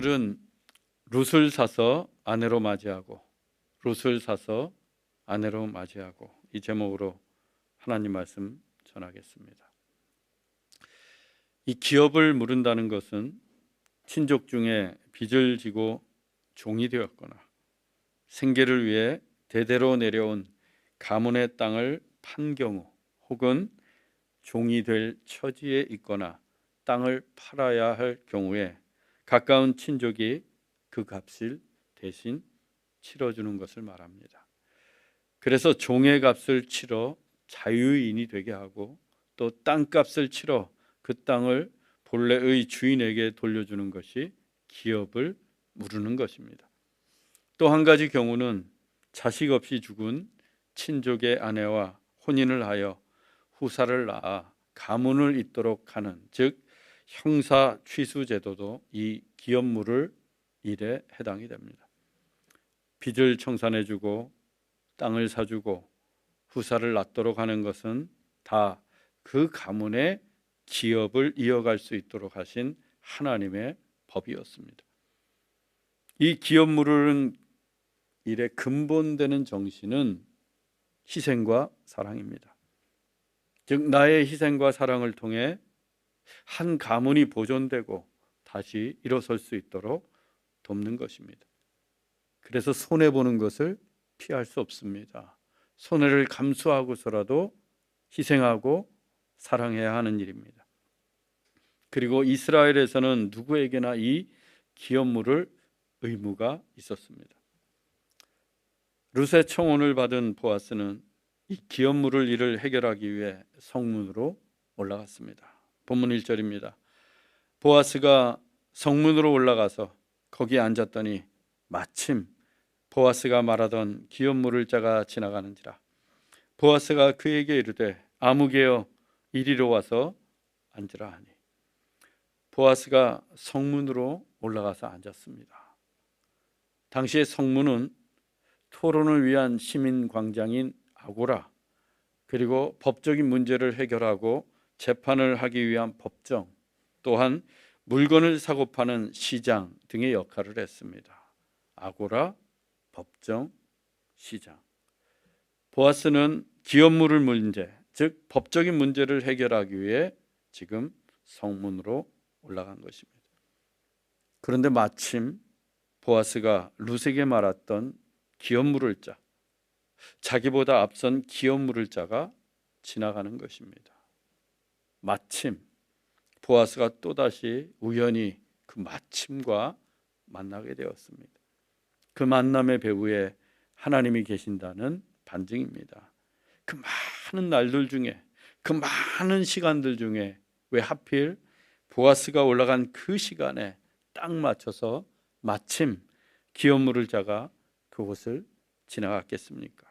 오늘은 룻을 사서 아내로 맞이하고 룻을 사서 아내로 맞이하고 이 제목으로 하나님 말씀 전하겠습니다. 이 기업을 물은다는 것은 친족 중에 빚을 지고 종이 되었거나 생계를 위해 대대로 내려온 가문의 땅을 판 경우 혹은 종이 될 처지에 있거나 땅을 팔아야 할 경우에 가까운 친족이 그 값을 대신 치러주는 것을 말합니다. 그래서 종의 값을 치러 자유인이 되게 하고 또 땅값을 치러 그 땅을 본래의 주인에게 돌려주는 것이 기업을 무르는 것입니다. 또 한 가지 경우는 자식 없이 죽은 친족의 아내와 혼인을 하여 후사를 낳아 가문을 잇도록 하는, 즉 형사 취수 제도도 이 기업 물을 일에 해당이 됩니다. 빚을 청산해주고 땅을 사주고 후사를 낳도록 하는 것은 다 그 가문의 기업을 이어갈 수 있도록 하신 하나님의 법이었습니다. 이 기업 물을 일의 근본되는 정신은 희생과 사랑입니다. 즉 나의 희생과 사랑을 통해 한 가문이 보존되고 다시 일어설 수 있도록 돕는 것입니다. 그래서 손해보는 것을 피할 수 없습니다. 손해를 감수하고서라도 희생하고 사랑해야 하는 일입니다. 그리고 이스라엘에서는 누구에게나 이 기업물을 의무가 있었습니다. 룻의 청혼을 받은 보아스는 이 기업물을 일을 해결하기 위해 성문으로 올라갔습니다. 본문 1절입니다. 보아스가 성문으로 올라가서 거기에 앉았더니 마침 보아스가 말하던 기업 물을 자가 지나가는지라. 보아스가 그에게 이르되 아무개여 이리로 와서 앉으라 하니 보아스가 성문으로 올라가서 앉았습니다. 당시의 성문은 토론을 위한 시민 광장인 아고라, 그리고 법적인 문제를 해결하고 재판을 하기 위한 법정, 또한 물건을 사고 파는 시장 등의 역할을 했습니다. 아고라, 법정, 시장. 보아스는 기업물을 문제, 즉 법적인 문제를 해결하기 위해 지금 성문으로 올라간 것입니다. 그런데 마침 보아스가 룻에게 말했던 기업물을 자, 자기보다 앞선 기업물을 자가 지나가는 것입니다. 마침 보아스가 또다시 우연히 그 마침과 만나게 되었습니다. 그 만남의 배후에 하나님이 계신다는 반증입니다. 그 많은 날들 중에, 그 많은 시간들 중에 왜 하필 보아스가 올라간 그 시간에 딱 맞춰서 마침 기업물을 자가 그곳을 지나갔겠습니까?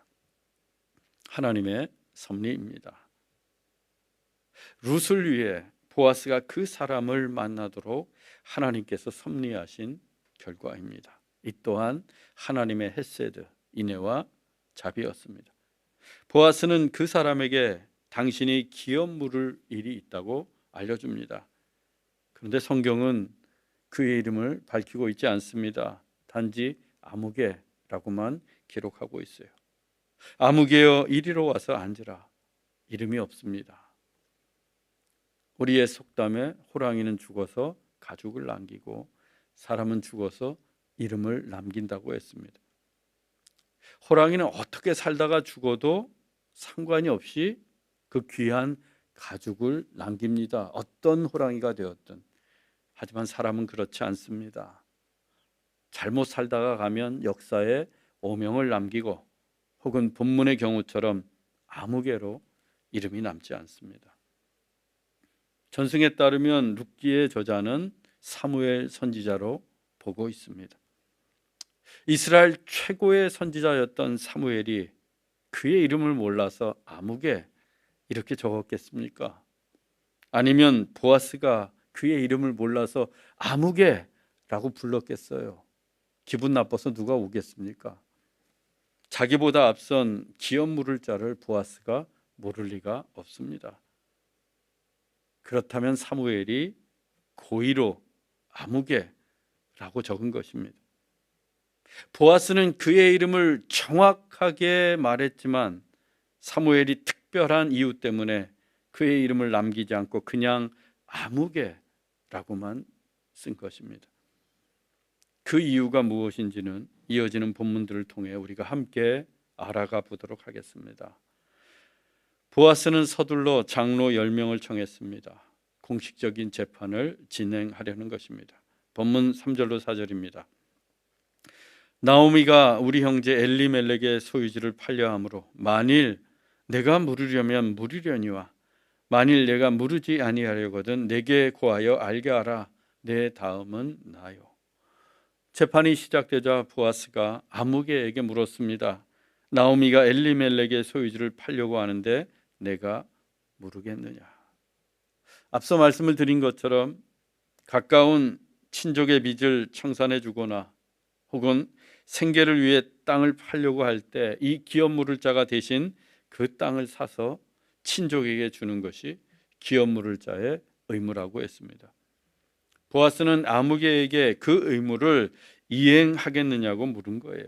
하나님의 섭리입니다. 룻을 위해 보아스가 그 사람을 만나도록 하나님께서 섭리하신 결과입니다. 이 또한 하나님의 헤세드, 인애와 자비였습니다. 보아스는 그 사람에게 당신이 기업 물을 일이 있다고 알려줍니다. 그런데 성경은 그의 이름을 밝히고 있지 않습니다. 단지 아무개라고만 기록하고 있어요. 아무개여 이리로 와서 앉으라. 이름이 없습니다. 우리의 속담에 호랑이는 죽어서 가죽을 남기고 사람은 죽어서 이름을 남긴다고 했습니다. 호랑이는 어떻게 살다가 죽어도 상관이 없이 그 귀한 가죽을 남깁니다. 어떤 호랑이가 되었든. 하지만 사람은 그렇지 않습니다. 잘못 살다가 가면 역사에 오명을 남기고 혹은 본문의 경우처럼 아무개로 이름이 남지 않습니다. 전승에 따르면 룻기의 저자는 사무엘 선지자로 보고 있습니다. 이스라엘 최고의 선지자였던 사무엘이 그의 이름을 몰라서 아무개 이렇게 적었겠습니까? 아니면 보아스가 그의 이름을 몰라서 아무개라고 불렀겠어요? 기분 나빠서 누가 오겠습니까? 자기보다 앞선 기업 물을 자를 보아스가 모를 리가 없습니다. 그렇다면 사무엘이 고의로 아무개라고 라고 적은 것입니다. 보아스는 그의 이름을 정확하게 말했지만 사무엘이 특별한 이유 때문에 그의 이름을 남기지 않고 그냥 아무개라고만 쓴 것입니다. 그 이유가 무엇인지는 이어지는 본문들을 통해 우리가 함께 알아가 보도록 하겠습니다. 보아스는 서둘러 장로 10명을 청했습니다. 공식적인 재판을 진행하려는 것입니다. 본문 3절로 4절입니다. 나오미가 우리 형제 엘리멜렉의 소유지를 팔려 함으로 만일 내가 물으려면 물으려니와 만일 내가 물으지 아니하려거든 내게 고하여 알게 하라. 내 다음은 나요. 재판이 시작되자 보아스가 아무개에게 물었습니다. 나오미가 엘리멜렉의 소유지를 팔려고 하는데 내가 모르겠느냐. 앞서 말씀을 드린 것처럼 가까운 친족의 빚을 청산해 주거나 혹은 생계를 위해 땅을 팔려고 할 때 이 기업 물을 자가 대신 그 땅을 사서 친족에게 주는 것이 기업 물을 자의 의무라고 했습니다. 보아스는 아무개에게 그 의무를 이행하겠느냐고 물은 거예요.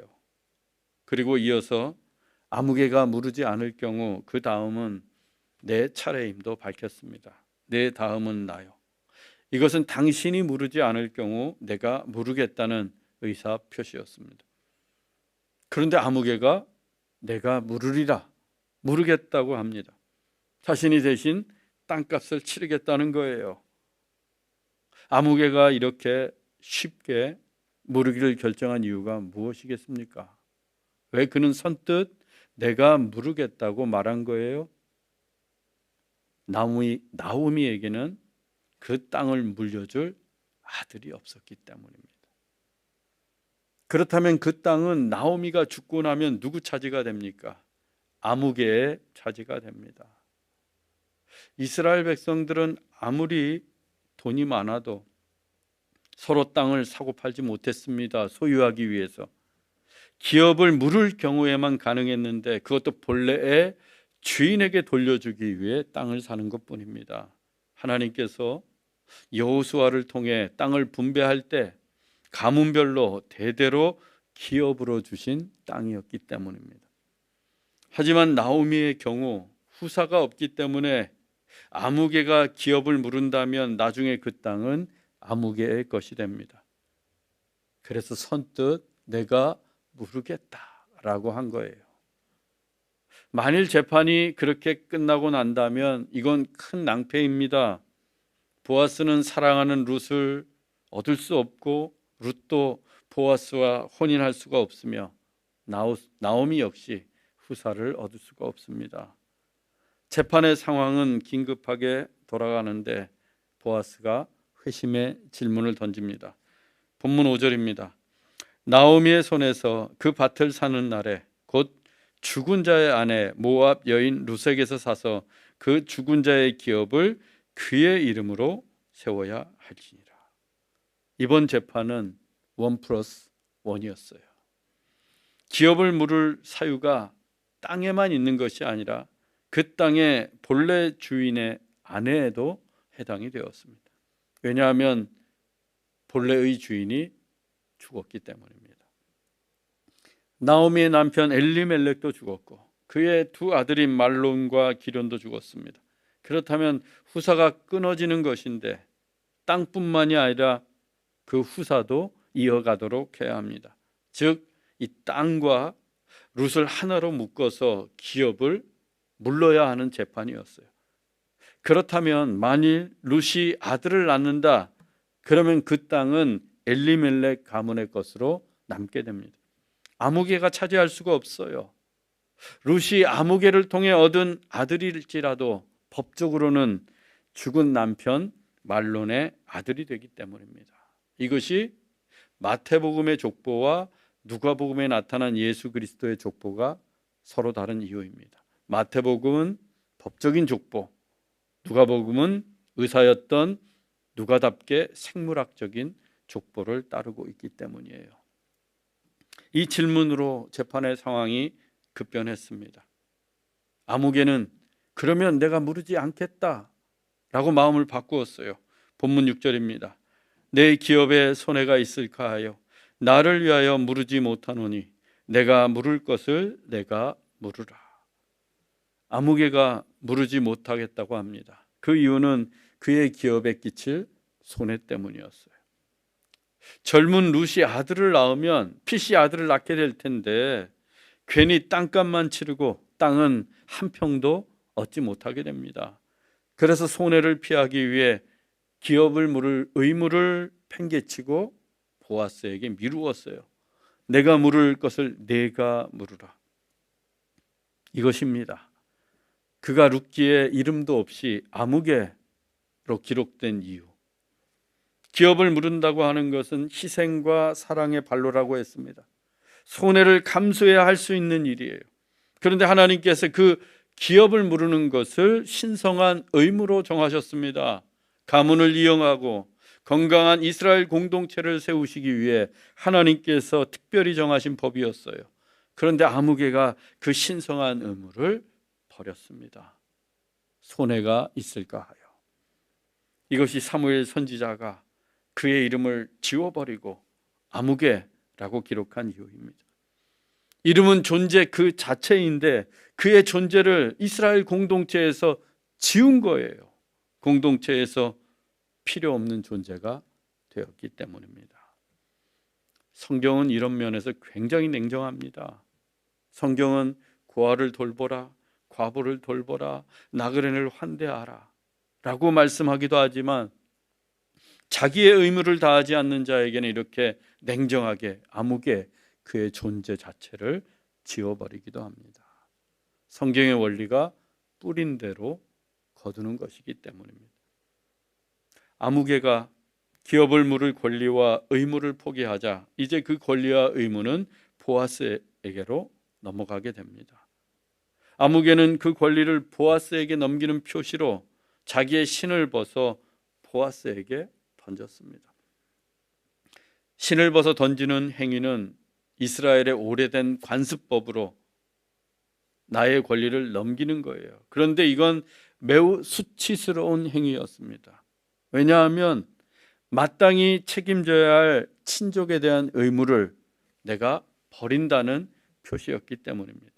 그리고 이어서 아무개가 물으지 않을 경우 그 다음은 내 차례임도 밝혔습니다. 내 다음은 나요. 이것은 당신이 물으지 않을 경우 내가 물으겠다는 의사 표시였습니다. 그런데 아무개가 내가 물으리라, 물으겠다고 합니다. 자신이 대신 땅값을 치르겠다는 거예요. 아무개가 이렇게 쉽게 물으기를 결정한 이유가 무엇이겠습니까? 왜 그는 선뜻 내가 물으겠다고 말한 거예요? 나오미에게는 그 땅을 물려줄 아들이 없었기 때문입니다. 그렇다면 그 땅은 나오미가 죽고 나면 누구 차지가 됩니까? 아무개의 차지가 됩니다. 이스라엘 백성들은 아무리 돈이 많아도 서로 땅을 사고 팔지 못했습니다. 소유하기 위해서. 기업을 물을 경우에만 가능했는데 그것도 본래의 주인에게 돌려주기 위해 땅을 사는 것뿐입니다. 하나님께서 여호수아를 통해 땅을 분배할 때 가문별로 대대로 기업으로 주신 땅이었기 때문입니다. 하지만 나오미의 경우 후사가 없기 때문에 아무개가 기업을 물은다면 나중에 그 땅은 아무개의 것이 됩니다. 그래서 선뜻 내가 물으겠다라고 한 거예요. 만일 재판이 그렇게 끝나고 난다면 이건 큰 낭패입니다. 보아스는 사랑하는 룻을 얻을 수 없고 룻도 보아스와 혼인할 수가 없으며 나오미 역시 후사를 얻을 수가 없습니다. 재판의 상황은 긴급하게 돌아가는데 보아스가 회심의 질문을 던집니다. 본문 5절입니다. 나오미의 손에서 그 밭을 사는 날에 곧 죽은 자의 아내 모압 여인 룻에게서 사서 그 죽은 자의 기업을 그의 이름으로 세워야 할지니라. 이번 재판은 1+1이었어요. 기업을 물을 사유가 땅에만 있는 것이 아니라 그 땅의 본래 주인의 아내에도 해당이 되었습니다. 왜냐하면 본래의 주인이 죽었기 때문입니다. 나오미의 남편 엘리멜렉도 죽었고 그의 두 아들인 말론과 기련도 죽었습니다. 그렇다면 후사가 끊어지는 것인데 땅뿐만이 아니라 그 후사도 이어가도록 해야 합니다. 즉 이 땅과 룻을 하나로 묶어서 기업을 물러야 하는 재판이었어요. 그렇다면 만일 룻이 아들을 낳는다, 그러면 그 땅은 엘리멜렉 가문의 것으로 남게 됩니다. 아무개가 차지할 수가 없어요. 룻이 아무개를 통해 얻은 아들일지라도 법적으로는 죽은 남편 말론의 아들이 되기 때문입니다. 이것이 마태복음의 족보와 누가복음에 나타난 예수 그리스도의 족보가 서로 다른 이유입니다. 마태복음은 법적인 족보, 누가복음은 의사였던 누가답게 생물학적인 족보를 따르고 있기 때문이에요. 이 질문으로 재판의 상황이 급변했습니다. 아무개는 그러면 내가 물으지 않겠다 라고 마음을 바꾸었어요. 본문 6절입니다. 내 기업에 손해가 있을까 하여 나를 위하여 물으지 못하노니 내가 물을 것을 내가 물으라. 아무개가 물으지 못하겠다고 합니다. 그 이유는 그의 기업에 끼칠 손해 때문이었어요. 젊은 룻이 아들을 낳으면 핏이 아들을 낳게 될 텐데 괜히 땅값만 치르고 땅은 한 평도 얻지 못하게 됩니다. 그래서 손해를 피하기 위해 기업을 물을 의무를 팽개치고 보아스에게 미루었어요. 내가 물을 것을 내가 물으라. 이것입니다. 그가 룻기에 이름도 없이 아무개로 기록된 이유. 기업을 물은다고 하는 것은 희생과 사랑의 발로라고 했습니다. 손해를 감수해야 할 수 있는 일이에요. 그런데 하나님께서 그 기업을 물으는 것을 신성한 의무로 정하셨습니다. 가문을 이용하고 건강한 이스라엘 공동체를 세우시기 위해 하나님께서 특별히 정하신 법이었어요. 그런데 아무개가 그 신성한 의무를 버렸습니다. 손해가 있을까 하여. 이것이 사무엘 선지자가 그의 이름을 지워버리고 아무개라고 기록한 이유입니다. 이름은 존재 그 자체인데 그의 존재를 이스라엘 공동체에서 지운 거예요. 공동체에서 필요 없는 존재가 되었기 때문입니다. 성경은 이런 면에서 굉장히 냉정합니다. 성경은 고아를 돌보라, 과부를 돌보라, 나그네를 환대하라 라고 말씀하기도 하지만 자기의 의무를 다하지 않는 자에게는 이렇게 냉정하게 아무개 그의 존재 자체를 지워버리기도 합니다. 성경의 원리가 뿌린 대로 거두는 것이기 때문입니다. 아무개가 기업을 물을 권리와 의무를 포기하자 이제 그 권리와 의무는 보아스에게로 넘어가게 됩니다. 아무개는 그 권리를 보아스에게 넘기는 표시로 자기의 신을 벗어 보아스에게 던졌습니다. 신을 벗어 던지는 행위는 이스라엘의 오래된 관습법으로 나의 권리를 넘기는 거예요. 그런데 이건 매우 수치스러운 행위였습니다. 왜냐하면 마땅히 책임져야 할 친족에 대한 의무를 내가 버린다는 표시였기 때문입니다.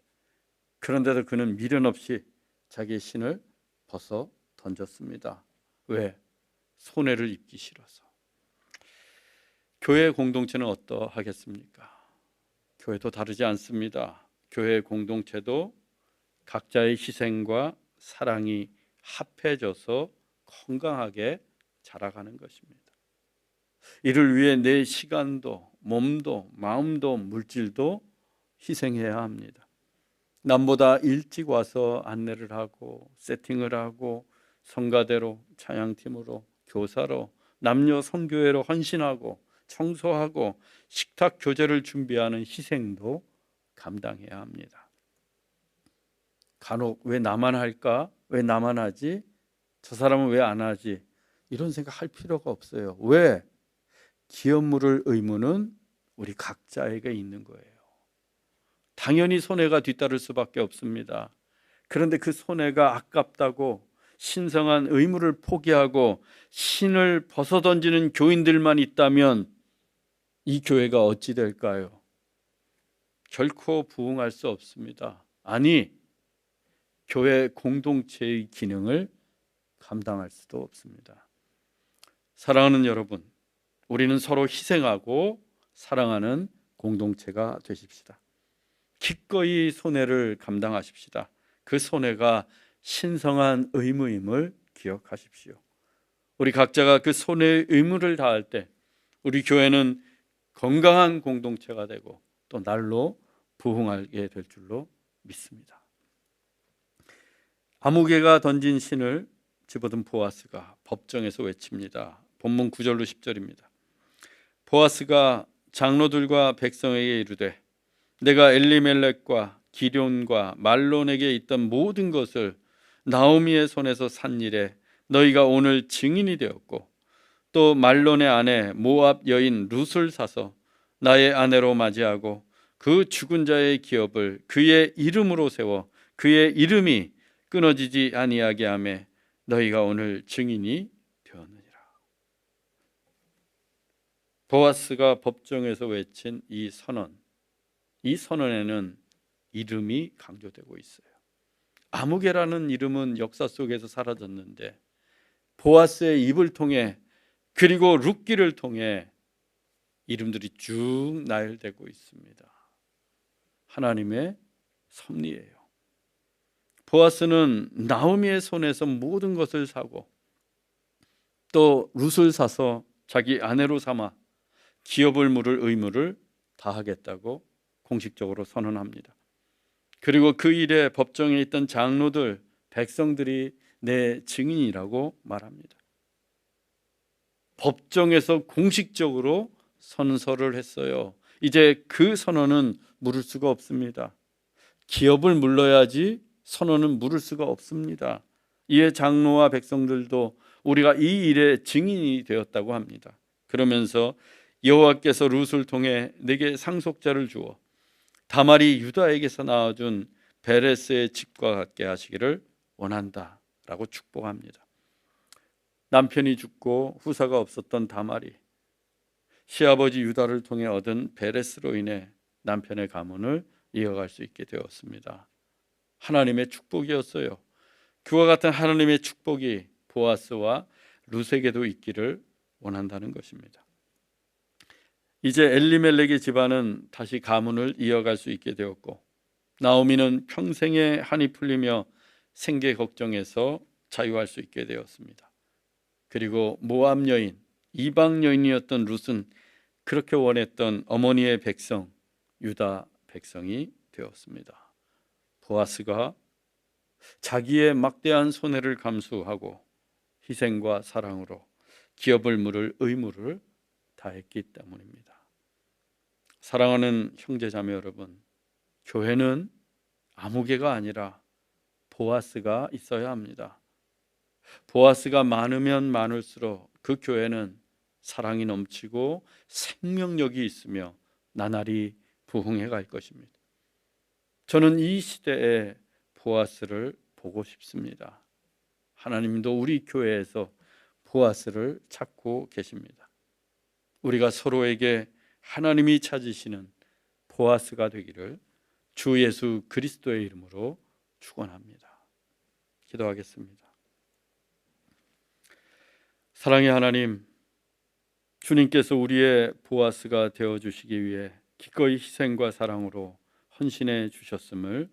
그런데도 그는 미련 없이 자기의 신을 벗어 던졌습니다. 왜? 손해를 입기 싫어서. 교회 공동체는 어떠하겠습니까? 교회도 다르지 않습니다. 교회 공동체도 각자의 희생과 사랑이 합해져서 건강하게 자라가는 것입니다. 이를 위해 내 시간도 몸도 마음도 물질도 희생해야 합니다. 남보다 일찍 와서 안내를 하고 세팅을 하고 성가대로 찬양팀으로 교사로 남녀 선교회로 헌신하고 청소하고 식탁 교제를 준비하는 희생도 감당해야 합니다. 간혹 왜 나만 할까? 왜 나만 하지? 저 사람은 왜 안 하지? 이런 생각할 필요가 없어요. 왜? 기업 물을 의무는 우리 각자에게 있는 거예요. 당연히 손해가 뒤따를 수밖에 없습니다. 그런데 그 손해가 아깝다고 신성한 의무를 포기하고 신을 벗어던지는 교인들만 있다면 이 교회가 어찌 될까요? 결코 부흥할 수 없습니다. 아니, 교회 공동체의 기능을 감당할 수도 없습니다. 사랑하는 여러분, 우리는 서로 희생하고 사랑하는 공동체가 되십시다. 기꺼이 손해를 감당하십시다. 그 손해가 신성한 의무임을 기억하십시오. 우리 각자가 그 손해의 의무를 다할 때 우리 교회는 건강한 공동체가 되고 또 날로 부흥하게 될 줄로 믿습니다. 아무개가 던진 신을 집어든 보아스가 법정에서 외칩니다. 본문 9절로 10절입니다. 보아스가 장로들과 백성에게 이르되 내가 엘리멜렉과 기럨과 말론에게 있던 모든 것을 나오미의 손에서 산 일에 너희가 오늘 증인이 되었고 또 말론의 아내 모압 여인 룻을 사서 나의 아내로 맞이하고 그 죽은 자의 기업을 그의 이름으로 세워 그의 이름이 끊어지지 아니하게 하매 너희가 오늘 증인이 되었느니라. 보아스가 법정에서 외친 이 선언, 이 선언에는 이름이 강조되고 있어요. 아무개라는 이름은 역사 속에서 사라졌는데 보아스의 입을 통해 그리고 룻기를 통해 이름들이 쭉 나열되고 있습니다. 하나님의 섭리예요. 보아스는 나오미의 손에서 모든 것을 사고 또 룻을 사서 자기 아내로 삼아 기업을 물을 의무를 다하겠다고 공식적으로 선언합니다. 그리고 그 일에 법정에 있던 장로들, 백성들이 내 증인이라고 말합니다. 법정에서 공식적으로 선서를 했어요. 이제 그 선언은 물을 수가 없습니다. 기업을 물러야지 선언은 물을 수가 없습니다. 이에 장로와 백성들도 우리가 이 일의 증인이 되었다고 합니다. 그러면서 여호와께서 룻을 통해 내게 상속자를 주어 다말이 유다에게서 낳아준 베레스의 집과 같게 하시기를 원한다라고 축복합니다. 남편이 죽고 후사가 없었던 다말이 시아버지 유다를 통해 얻은 베레스로 인해 남편의 가문을 이어갈 수 있게 되었습니다. 하나님의 축복이었어요. 그와 같은 하나님의 축복이 보아스와 룻에게도 있기를 원한다는 것입니다. 이제 엘리멜렉의 집안은 다시 가문을 이어갈 수 있게 되었고 나오미는 평생에 한이 풀리며 생계 걱정에서 자유할 수 있게 되었습니다. 그리고 모압 여인, 이방 여인이었던 룻은 그렇게 원했던 어머니의 백성, 유다 백성이 되었습니다. 보아스가 자기의 막대한 손해를 감수하고 희생과 사랑으로 기업을 물을 의무를 다했기 때문입니다. 사랑하는 형제자매 여러분, 교회는 아무개가 아니라 보아스가 있어야 합니다. 보아스가 많으면 많을수록 그 교회는 사랑이 넘치고 생명력이 있으며 나날이 부흥해 갈 것입니다. 저는 이 시대에 보아스를 보고 싶습니다. 하나님도 우리 교회에서 보아스를 찾고 계십니다. 우리가 서로에게 하나님이 찾으시는 보아스가 되기를 주 예수 그리스도의 이름으로 축원합니다. 기도하겠습니다. 사랑의 하나님, 주님께서 우리의 보아스가 되어주시기 위해 기꺼이 희생과 사랑으로 헌신해 주셨음을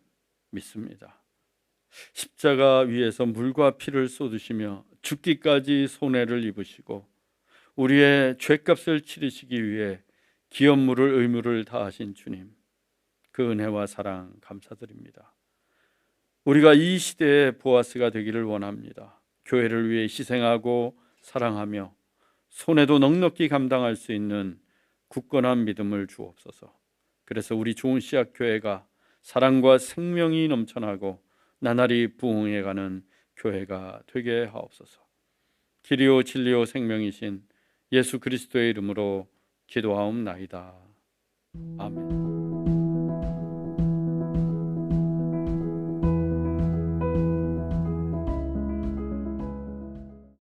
믿습니다. 십자가 위에서 물과 피를 쏟으시며 죽기까지 손해를 입으시고 우리의 죄값을 치르시기 위해 기업물을 의무를 다하신 주님, 그 은혜와 사랑 감사드립니다. 우리가 이 시대의 보아스가 되기를 원합니다. 교회를 위해 희생하고 사랑하며 손해도 넉넉히 감당할 수 있는 굳건한 믿음을 주옵소서. 그래서 우리 좋은 씨앗 교회가 사랑과 생명이 넘쳐나고 나날이 부흥해가는 교회가 되게 하옵소서. 길이요 진리요 생명이신 예수 그리스도의 이름으로 기도하옵나이다. 아멘.